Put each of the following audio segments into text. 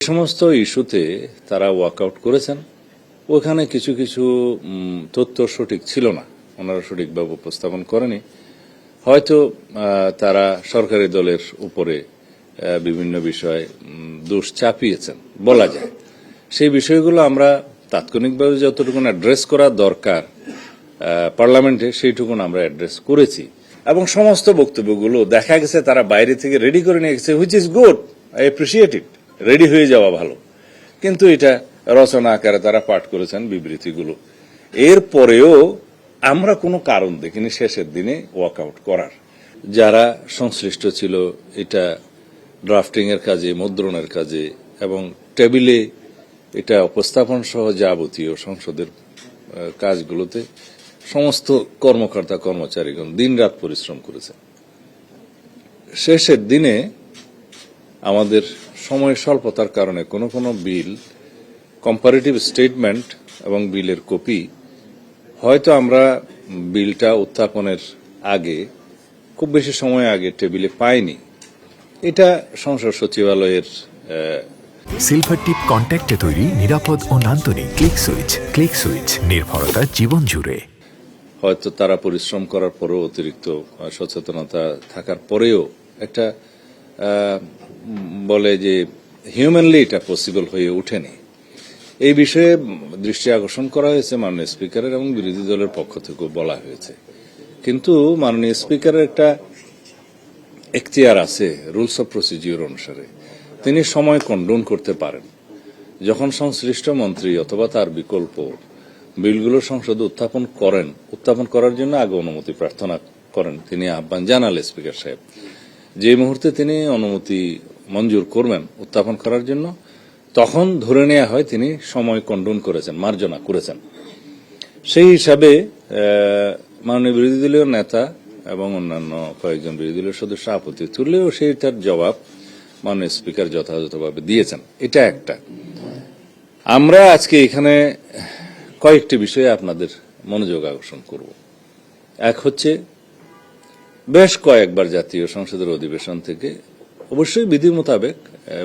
সমস্ত ইস্যুতে তারা ওয়াকআউট করেছেন, ওখানে কিছু কিছু তথ্য সঠিক ছিল না, ওনারা সঠিকভাবে উপস্থাপন করেনি। হয়তো তারা সরকারি দলের উপরে বিভিন্ন বিষয়ে দোষ চাপিয়েছেন বলা যায়। সেই বিষয়গুলো আমরা তাৎক্ষণিকভাবে যতটুকু অ্যাড্রেস করা দরকার পার্লামেন্টে সেইটুকুন আমরা অ্যাড্রেস করেছি, এবং সমস্ত বক্তব্যগুলো দেখা গেছে তারা বাইরে থেকে রেডি করে নিয়ে গেছে, which is good, I appreciate it. Ready হয়ে যাওয়া ভালো, কিন্তু এটা রচনা আকারে তারা পাঠ করেছেন বিবৃতিগুলো। এরপরেও আমরা কোনো কারণ দেখিনি শেষের দিনে ওয়াকআউট করার। যারা সংশ্লিষ্ট ছিল এটা ড্রাফটিং এর কাজে, মুদ্রণের কাজে এবং টেবিলে এটা উপস্থাপন সহ যাবতীয় সংসদের কাজগুলোতে সমস্ত কর্মকর্তা কর্মচারীগণ দিনরাত পরিশ্রম করেছে। শেষের দিনে আমাদের সময় স্বল্পতার কারণে কোনো কোনো বিল কম্পারেটিভ স্টেটমেন্ট এবং বিলের কপি হয়তো আমরা বিলটা উত্থাপনের আগে খুব বেশি সময় আগে টেবিলে পাইনি। এটা সংসদ সচিবালয়ের সিলভার টিপ কন্ট্যাক্টে তৈরি নিরাপদ ও নান্দনিক ক্লিক সুইচ নির্ভরতা জীবন জুড়ে। হয়তো তারা পরিশ্রম করার পরেও, অতিরিক্ত সচেতনতা থাকার পরেও একটা বলে যে হিউম্যানলি এটা পসিবল হয়ে ওঠেনি। এই বিষয়ে দৃষ্টি আকর্ষণ করা হয়েছে মাননীয় স্পিকারের, এবং বিরোধী দলের পক্ষ থেকেও বলা হয়েছে। কিন্তু মাননীয় স্পিকারের একটা এখতিয়ার আছে রুলস অফ প্রসিডিওর অনুসারে, তিনি সময় কন্ডোন করতে পারেন। যখন সংশ্লিষ্ট মন্ত্রী অথবা তার বিকল্প বিলগুলো সংসদে উত্থাপন করার জন্য আগে অনুমতি প্রার্থনা করেন, তিনি আহ্বান জানালে স্পিকার সাহেব, যে মুহূর্তে তিনি অনুমতি মঞ্জুর করবেন উত্থাপন করার জন্য, তখন ধরে নেওয়া হয় তিনি সময় কন্ডোন করেছেন, মার্জনা করেছেন। সেই হিসাবে মাননীয় বিরোধী দলীয় নেতা এবং অন্যান্য কয়েকজন বিরোধী দলীয় সদস্য আপত্তি তুললেও সেইটার জবাব মাননীয় স্পিকার যথাযথভাবে দিয়েছেন। এটা একটা। আমরা আজকে এখানে কয়েকটি বিষয়ে আপনাদের মনোযোগ আকর্ষণ করব। এক হচ্ছে, বেশ কয়েকবার জাতীয় সংসদের অধিবেশন থেকে অবশ্যই বিধি মোতাবেক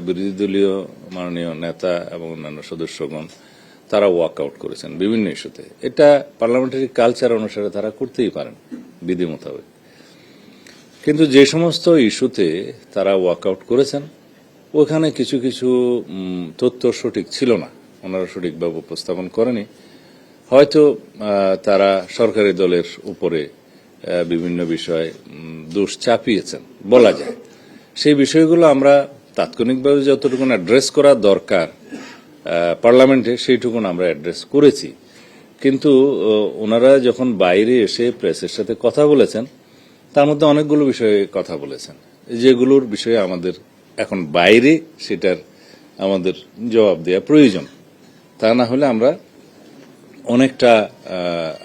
বিরোধী দলীয় মাননীয় নেতা এবং অন্যান্য সদস্যগণ তারা ওয়াকআউট করেছেন বিভিন্ন ইস্যুতে। এটা পার্লামেন্টারি কালচার অনুসারে তারা করতেই পারেন বিধি মোতাবেক। কিন্তু যে সমস্ত ইস্যুতে তারা ওয়াকআউট করেছেন ওখানে কিছু কিছু তথ্য সঠিক ছিল না, ওনারা সঠিকভাবে উপস্থাপন করেনি। হয়তো তারা সরকারি দলের উপরে বিভিন্ন বিষয়ে দোষ চাপিয়েছেন বলা যায়। সেই বিষয়গুলো আমরা তাৎক্ষণিকভাবে যতটুকু অ্যাড্রেস করা দরকার পার্লামেন্টে সেইটুকুন আমরা অ্যাড্রেস করেছি। কিন্তু ওনারা যখন বাইরে এসে প্রেসের সাথে কথা বলেছেন, তার মধ্যে অনেকগুলো বিষয়ে কথা বলেছেন যেগুলোর বিষয়ে আমাদের এখন বাইরে সেটার আমাদের জবাব দেওয়া প্রয়োজন। তা না হলে আমরা অনেকটা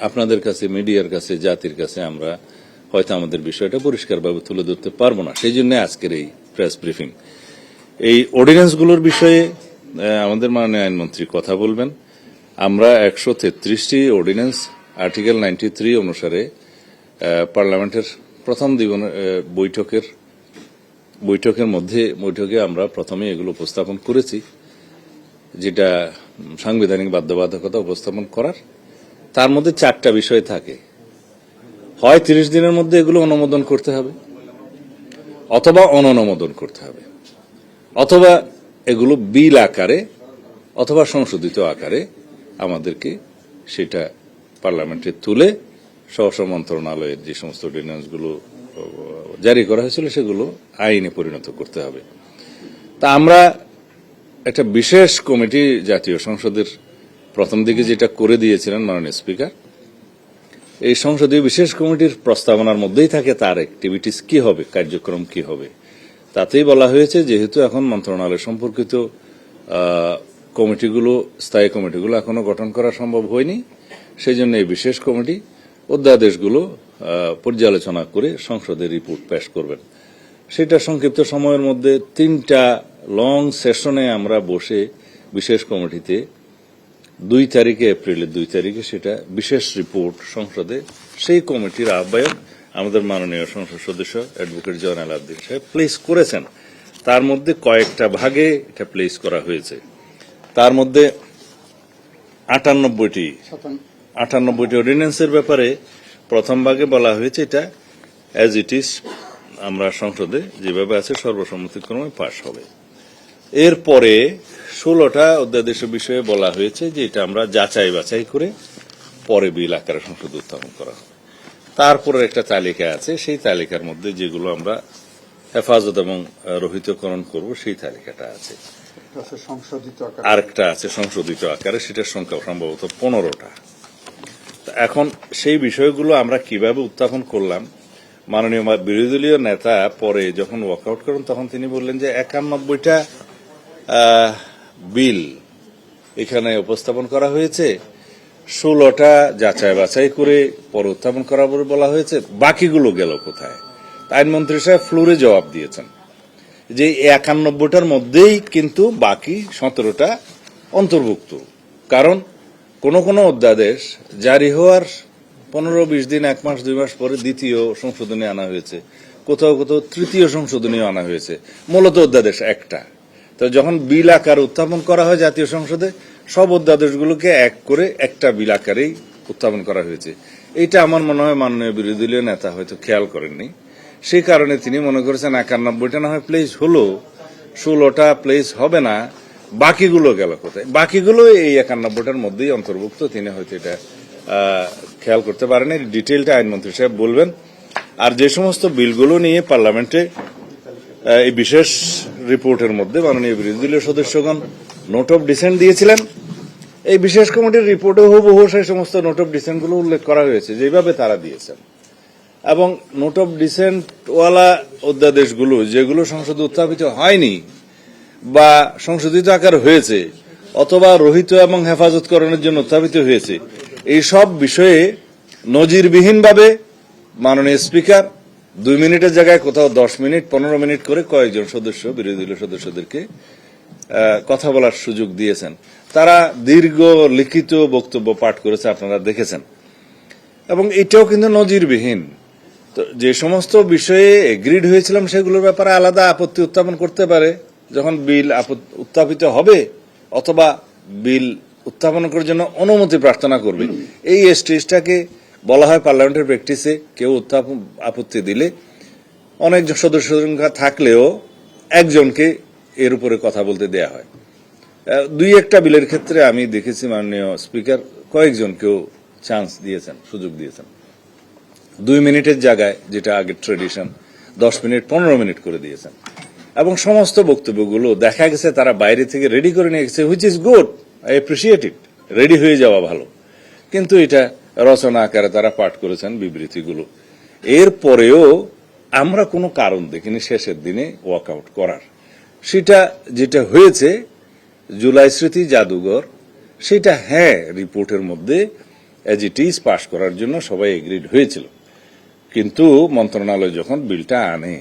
আপনাদের কাছে, মিডিয়ার কাছে, জাতির কাছে আমরা হয়তো আমাদের বিষয়টা পরিষ্কারভাবে তুলে ধরতে পারবো না। সেই জন্য আজকের এই প্রেস ব্রিফিং। এই অর্ডিন্যান্সগুলোর বিষয়ে আমাদের মাননীয় আইনমন্ত্রী কথা বলবেন। আমরা 133টি অর্ডিন্যান্স আর্টিকেল 93 অনুসারে পার্লামেন্টের প্রথম বৈঠকে আমরা প্রথমে এগুলো উপস্থাপন করেছি, যেটা সাংবিধানিক বাধ্যবাধকতা উপস্থাপন করার। তার মধ্যে 4টা বিষয় থাকে। হয় 30 দিনের মধ্যে এগুলো অনুমোদন করতে হবে, অথবা অননুমোদন করতে হবে, অথবা এগুলো বিল আকারে অথবা সংশোধিত আকারে আমাদেরকে সেটা পার্লামেন্টে তুলে স্ব মন্ত্রণালয়ের যে সমস্ত অর্ডিন্যান্সগুলো জারি করা হয়েছিল সেগুলো আইনে পরিণত করতে হবে। তা আমরা একটা বিশেষ কমিটি জাতীয় সংসদের প্রথম দিকে যেটা করে দিয়েছিলেন মাননীয় স্পিকার, এই সংসদীয় বিশেষ কমিটির প্রস্তাবনার মধ্যেই থাকে তার অ্যাক্টিভিটিস কি হবে, কার্যক্রম কি হবে। তাতেই বলা হয়েছে যেহেতু এখন মন্ত্রণালয় সম্পর্কিত কমিটিগুলো, স্থায়ী কমিটিগুলো এখনো গঠন করা সম্ভব হয়নি, সেই জন্য এই বিশেষ কমিটি অধ্যাদেশগুলো পর্যালোচনা করে সংসদে রিপোর্ট পেশ করবেন। সেটা সংক্ষিপ্ত সময়ের মধ্যে 3টা লং সেশনে আমরা বসে বিশেষ কমিটিতে এপ্রিলের 2 তারিখে সেটা বিশেষ রিপোর্ট সংসদে সেই কমিটির আহ্বায়ক আমাদের মাননীয় সংসদ সদস্য অ্যাডভোকেট জয়নাল আবদিন সাহেব প্লেস করেছেন। তার মধ্যে কয়েকটা ভাগে এটা প্লেস করা হয়েছে। তার মধ্যে 98টি অর্ডিন্যান্সের ব্যাপারে প্রথম ভাগে বলা হয়েছে এটা অ্যাজ ইট ইজ আমরা সংসদে যেভাবে আছে সর্বসম্মতিক্রমে পাশ হবে। এরপরে 16টা অধ্যাদেশের বিষয়ে বলা হয়েছে যে এটা আমরা যাচাই বাছাই করে পরে বিল আকারে সংসদে উত্থাপন করা হবে। তারপরে একটা তালিকা আছে, সেই তালিকার মধ্যে যেগুলো আমরা হেফাজত এবং রহিতকরণ করব সেই তালিকাটা আছে। আরেকটা আছে সংশোধিত আকারে, সেটার সংখ্যা সম্ভবত 15টা। এখন সেই বিষয়গুলো আমরা কিভাবে উত্থাপন করলাম, মাননীয় বিরোধী দলীয় নেতা পরে যখন ওয়াকআউট করেন তখন তিনি বললেন যে 91টা বিল এখানে উপস্থাপন করা হয়েছে, 16টা যাচাই বাছাই করে পরে উত্থাপন করা বলে বলা হয়েছে, বাকিগুলো গেল কোথায়? আইনমন্ত্রী সাহেব ফ্লোরে জবাব দিয়েছেন যে 91টার মধ্যেই কিন্তু বাকি 17টা অন্তর্ভুক্ত। কারণ কোন কোন অধ্যাদেশ জারি হওয়ার 15-20 দিন, 1 মাস 2 মাস পরে দ্বিতীয় সংশোধনী আনা হয়েছে, কোথাও কোথাও তৃতীয় সংশোধনীও আনা হয়েছে, মূলত অধ্যাদেশ একটা। তো যখন বিল আকার উত্থাপন করা হয় জাতীয় সংসদে, সব অধ্যাদেশগুলোকে এক করে একটা বিল আকারেই উত্থাপন করা হয়েছে। এটা আমার মনে হয় মাননীয় বিরোধী দলীয় নেতা হয়তো খেয়াল করেননি। সেই কারণে তিনি মনে করেছেন 91টা না হয় প্লেস হলো, 16টা প্লেস হবে না, বাকিগুলো গেল কোথায়? বাকিগুলো এই 91টার মধ্যেই অন্তর্ভুক্ত। তিনি হয়তো এটা খেয়াল করতে পারেন। ডিটেইলটা আইনমন্ত্রী সাহেব বলবেন। আর যে সমস্ত বিলগুলো নিয়ে পার্লামেন্টে এই বিশেষ রিপোর্টের মধ্যে মাননীয় বিরোধী দলীয় সদস্যগণ নোট অফ ডিসেন্ট দিয়েছিলেন, এই বিশেষ কমিটির রিপোর্টে হুবহু সেই সমস্ত নোট অফ ডিসেন্টগুলো উল্লেখ করা হয়েছে যেভাবে তারা দিয়েছেন। এবং নোট অফ ডিসেন্ট ওয়ালা অধ্যাদেশগুলো যেগুলো সংসদে উত্থাপিত হয়নি বা সংশোধিত আকার হয়েছে অথবা রহিত এবং হেফাজতকরণের জন্য উত্থাপিত হয়েছে, এই সব বিষয়ে নজিরবিহীনভাবে মাননীয় স্পিকার 2 মিনিটের জায়গায় কোথাও 10 মিনিট 15 মিনিট করে কয়েকজন সদস্য, বিরোধী দলীয় সদস্যদেরকে কথা বলার সুযোগ দিয়েছেন। তারা দীর্ঘ লিখিত বক্তব্য পাঠ করেছে, আপনারা দেখেছেন। এবং এটাও কিন্তু নজিরবিহীন। তো যে সমস্ত বিষয়ে এগ্রিড হয়েছিলাম সেগুলোর ব্যাপারে আলাদা আপত্তি উত্থাপন করতে পারে যখন বিল উত্থাপিত হবে অথবা বিল উত্থাপন করার জন্য অনুমতি প্রার্থনা করবে। এই স্টেজটাকে বলা হয় পার্লামেন্টের প্র্যাকটিসে, কেউ আপত্তি দিলে অনেক সদস্য সংখ্যা থাকলেও একজনকে এর উপরে কথা বলতে দেয়া হয়। 2-1টা বিলের ক্ষেত্রে আমি দেখেছি মাননীয় স্পিকার কয়েকজনকেও চান্স দিয়েছেন, সুযোগ দিয়েছেন। 2 মিনিটের জায়গায় যেটা আগের ট্রেডিশন 10 মিনিট 15 মিনিট করে দিয়েছেন। এবং সমস্ত বক্তব্যগুলো দেখা গেছে তারা বাইরে থেকে রেডি করে নিয়ে গেছে, which is good, I appreciate it, ready হয়ে যাওয়া ভালো। কিন্তু এটা রচনা আকারে তারা পাঠ করেছেন বিবৃতিগুলো। এরপরেও আমরা কোনো কারণ দেখিনি শেষের দিনে ওয়াকআউট করার। সেটা যেটা হয়েছে জুলাই স্মৃতি জাদুঘর, সেটা হ্যাঁ রিপোর্টের মধ্যে অ্যাজ ইট ইজ পাশ করার জন্য সবাই এগ্রিড হয়েছিল, কিন্তু মন্ত্রণালয় যখন বিলটা আনে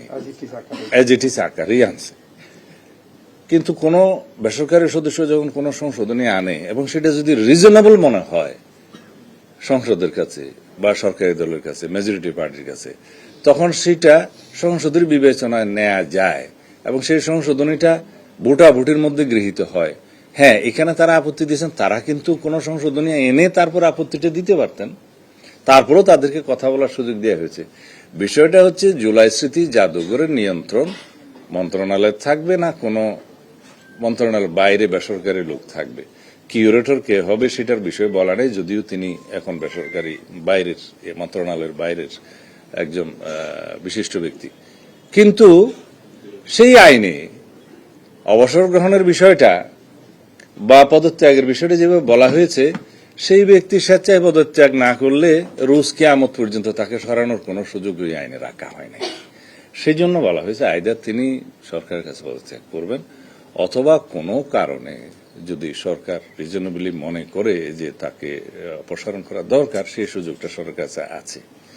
অ্যাজ ইট ইজ আকারেই আনছে। কিন্তু কোন বেসরকারি সদস্য যখন কোন সংশোধনী আনে এবং সেটা যদি রিজনেবল মনে হয় সংসদের কাছে বা সরকারি দলের কাছে, মেজরিটি পার্টির কাছে, তখন সেটা সংসদের বিবেচনায় নেওয়া যায় এবং সেই সংশোধনীটা ভোটাভুটির মধ্যে গৃহীত হয়। হ্যাঁ, এখানে তারা আপত্তি দিয়েছেন, তারা কিন্তু কোন সংশোধনী এনে তারপর আপত্তিটা দিতে পারতেন, তারপরেও তাদেরকে কথা বলার সুযোগ দেওয়া হয়েছে। বিষয়টা হচ্ছে জুলাই স্মৃতি জাদুঘরের নিয়ন্ত্রণ মন্ত্রণালয় থাকবে না কোনো মন্ত্রণালয়ের বাইরে বেসরকারি লোক থাকবে। কিউরেটর কে হবে সেটার বিষয়ে বলা নেই, যদিও তিনি এখন বেসরকারি বাইরের মন্ত্রণালয়ের বাইরের একজন বিশিষ্ট ব্যক্তি। কিন্তু সেই আইনে অবসর গ্রহণের বিষয়টা বা পদত্যাগের বিষয়টা যেভাবে বলা হয়েছে, সেই ব্যক্তি স্বেচ্ছায় পদত্যাগ না করলে রোজ কিয়ামত পর্যন্ত তাকে সরানোর কোনো সুযোগ ওই আইনে রাখা হয় নাই। সেই জন্য বলা হয়েছে আইদার তিনি সরকারের কাছে পদত্যাগ করবেন অথবা কোনো কারণে যদি সরকার রিজনেবলি মনে করে যে তাকে অপসারণ করা দরকার, সেই সুযোগটা সরকারের কাছে আছে।